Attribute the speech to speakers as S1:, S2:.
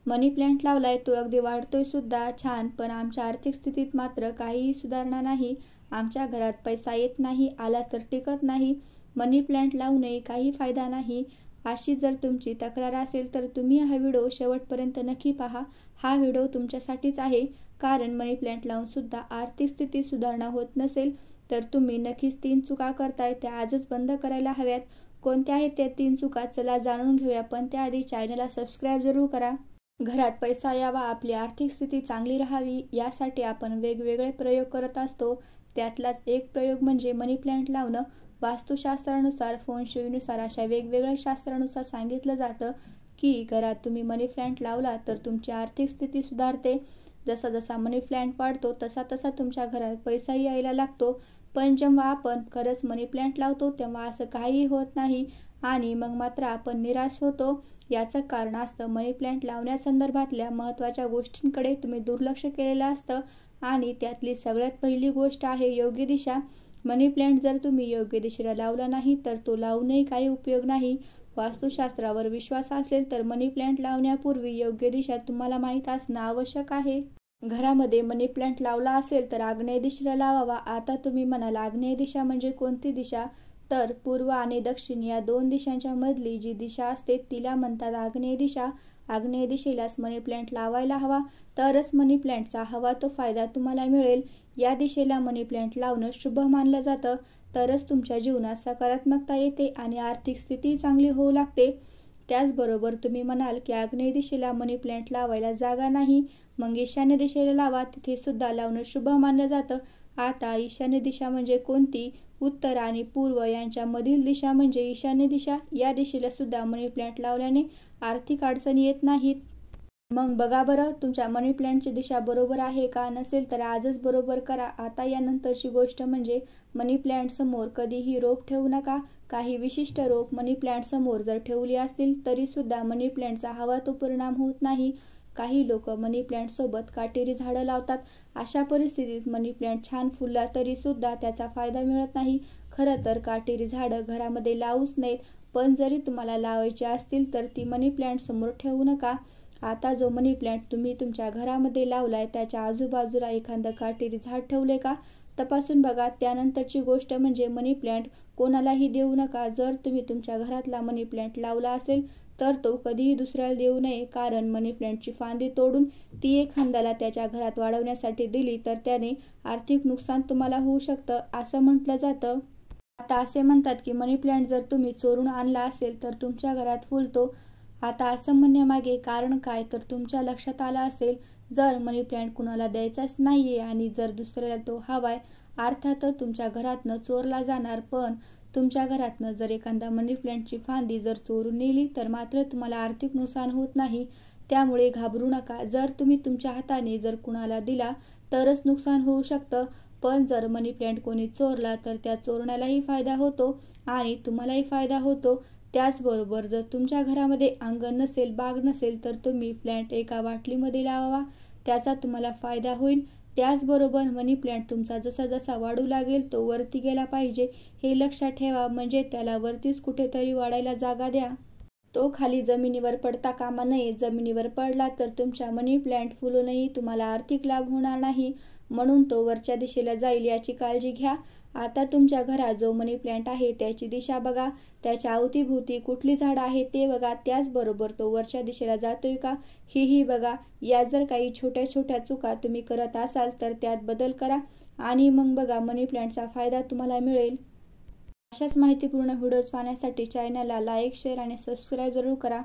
S1: मनी plant लावलाय, तो अगदी वाढतोय सुद्धा छान, पण आमच्या आर्थिक स्थितीत मात्र काहीही सुधारणा नाही. आमच्या घरात पैसा येत नाही, आला तर टिकत नाही. मनी प्लांट लावूनही काही फायदा नाही. अशी जर तुमची तक्रार असेल तर तुम्ही हा व्हिडिओ शेवटपर्यंत नक्की पहा. हा व्हिडिओ तुमच्यासाठीच आहे. कारण मनी प्लांट लावून सुद्धा आर्थिक स्थिती सुधारणा होत नसेल तर तुम्ही नक्कीच 3 चुका करताय, त्या आजच बंद करायला हव्यात. कोणत्या आहेत त्या 3 चुका, चला जाणून घेऊया. पण त्याआधी चॅनलला सबस्क्राईब जरूर करा. घरात पैसा यावा, आपली आर्थिक स्थिती चांगली राहावी, यासाठी आपण वेगवेगळे प्रयोग करत असतो. त्यातलाच एक प्रयोग म्हणजे मनी प्लांट लावणं. वास्तुशास्त्रानुसार, फेंगशुईनुसार अशा वेगवेगळ्या शास्त्रानुसार सांगितलं जातं की घरात तुम्ही मनी प्लांट लावला तर तुमची आर्थिक स्थिती सुधारते. जसा जसा मनी प्लांट वाढतो तसा तसा तुमच्या घरात पैसाही यायला लागतो. पण जेव्हा आपण खरंच मनी प्लांट लावतो तेव्हा असं काहीही होत नाही आणि मग मात्र आपण निराश होतो. याचं कारण असतं मनी प्लांट लावण्यासंदर्भातल्या महत्त्वाच्या गोष्टींकडे तुम्ही दुर्लक्ष केलेलं असतं आणि त्यातली सगळ्यात पहिली गोष्ट आहे योग्य दिशा. मनी प्लांट जर तुम्ही योग्य दिशेला लावला नाही तर तो लावूनही काही उपयोग नाही. वास्तुशास्त्रावर विश्वास असेल तर मनी प्लांट लावण्यापूर्वी योग्य दिशा तुम्हाला माहीत असणं आवश्यक आहे. घरामध्ये मनी प्लांट लावला असेल तर आग्नेय दिशेला लावावा. आता तुम्ही म्हणाल, आग्नेय दिशा म्हणजे कोणती दिशा? तर पूर्व आणि दक्षिण या 2 दिशांच्या मधली जी दिशा असते तिला म्हणतात आग्नेय दिशा. आग्नेय दिशेलाच मनी प्लांट लावायला हवा, तरच मनी प्लांटचा हवा तो फायदा तुम्हाला मिळेल. या दिशेला मनी प्लांट लावणं शुभ मानलं जातं. तरच तुमच्या जीवनात सकारात्मकता येते आणि आर्थिक स्थिती चांगली होऊ लागते. त्याचबरोबर तुम्ही म्हणाल की आग्नेय दिशेला मनी प्लांट लावायला जागा नाही, मग ईशान्य दिशेला लावा, तिथे सुद्धा लावणं शुभ मानलं जातं. आता ईशान्य दिशा म्हणजे कोणती? उत्तर आणि पूर्व यांच्या मधील दिशा म्हणजे ईशान्य दिशा. या दिशेला सुद्धा मनी प्लांट लावल्याने आर्थिक अडचणी येत नाहीत. मग बघा बरं, तुमच्या मनी प्लांटची दिशा बरोबर आहे का? नसेल तर आजच बरोबर करा. आता यानंतरची गोष्ट म्हणजे मनी प्लांट समोर कधीही रोप ठेवू नका. काही विशिष्ट रोप मनी प्लांट समोर जर ठेवली असतील तरी सुद्धा मनी प्लांटचा हवा तो परिणाम होत नाही. काही लोक मनी प्लांट सोबत काटेरी झाडं लावतात. अशा परिस्थितीत मनी प्लांट छान फुलला तरी सुद्धा त्याचा फायदा मिळत नाही. खरं तर काटेरी झाडं घरामध्ये लावूच नयेत, पण जरी तुम्हाला लावायची असतील तर ती मनी प्लांट समोर ठेवू नका. आता जो मनी प्लांट तुम्ही तुमच्या घरामध्ये लावलाय त्याच्या आजूबाजूला एखादं काटेरी झाड ठेवले का तपासून बघा. त्यानंतरची गोष्ट म्हणजे मनी प्लांट कोणालाही देऊ नका. जर तुम्ही तुमच्या घरातला मनी प्लांट लावला असेल तर तो कधीही दुसऱ्याला देऊ नये. कारण मनी प्लांटची फांदी तोडून ती एखाद्याला त्याच्या घरात वाढवण्यासाठी दिली तर त्याने आर्थिक नुकसान तुम्हाला होऊ शकतं, असं म्हटलं जातं. आता असे म्हणतात की मनी प्लांट जर तुम्ही चोरून आणला असेल तर तुमच्या घरात फुलतो. आता असं म्हणण्यामागे कारण काय, तर तुमच्या लक्षात आलं असेल जर मनी प्लांट कुणाला द्यायचाच नाहीये आणि जर दुसऱ्याला तो हवाय, अर्थातच तुमच्या घरातनं चोरला जाणार. पण तुमच्या घरातनं जर एखादा मनी प्लांटची फांदी जर चोरून नेली तर मात्र तुम्हाला आर्थिक नुकसान होत नाही. त्यामुळे घाबरू नका. जर तुम्ही तुमच्या हाताने जर कुणाला दिला तरच नुकसान होऊ शकतं, पण जर मनी प्लांट कोणी चोरला तर त्या चोरण्यालाही फायदा होतो आणि तुम्हालाही फायदा होतो. त्याचबरोबर जर तुमच्या घरामध्ये अंगण नसेल, बाग नसेल तर तुम्ही प्लांट एका बाटलीमध्ये लावावा, त्याचा तुम्हाला फायदा होईल. त्याचबरोबर मनी प्लांट तुमचा जसा जसा वाढू लागेल तो वरती गेला पाहिजे हे लक्षात ठेवा. म्हणजे त्याला वरतीच कुठेतरी वाढायला जागा द्या. तो खाली जमिनीवर पडता कामा नये. जमिनीवर पडला तर तुमच्या मनी प्लांट फुलूनही तुम्हाला आर्थिक लाभ होणार नाही. म्हणून तो वरच्या दिशेला जाईल याची काळजी घ्या. आता तुमच्या घरात जो मनी प्लांट आहे त्याची दिशा बघा, त्याच्या अवतीभोवती कुठली झाडं आहेत ते बघा. त्याचबरोबर तो वरच्या दिशेला जातोय का हेही बघा. या जर काही छोट्या छोट्या चुका तुम्ही करत असाल तर त्यात बदल करा आणि मग बघा मनी प्लांटचा फायदा तुम्हाला मिळेल. अशाच माहितीपूर्ण व्हिडिओज पाहण्यासाठी चॅनलला लाईक, शेअर आणि सबस्क्राईब जरूर करा.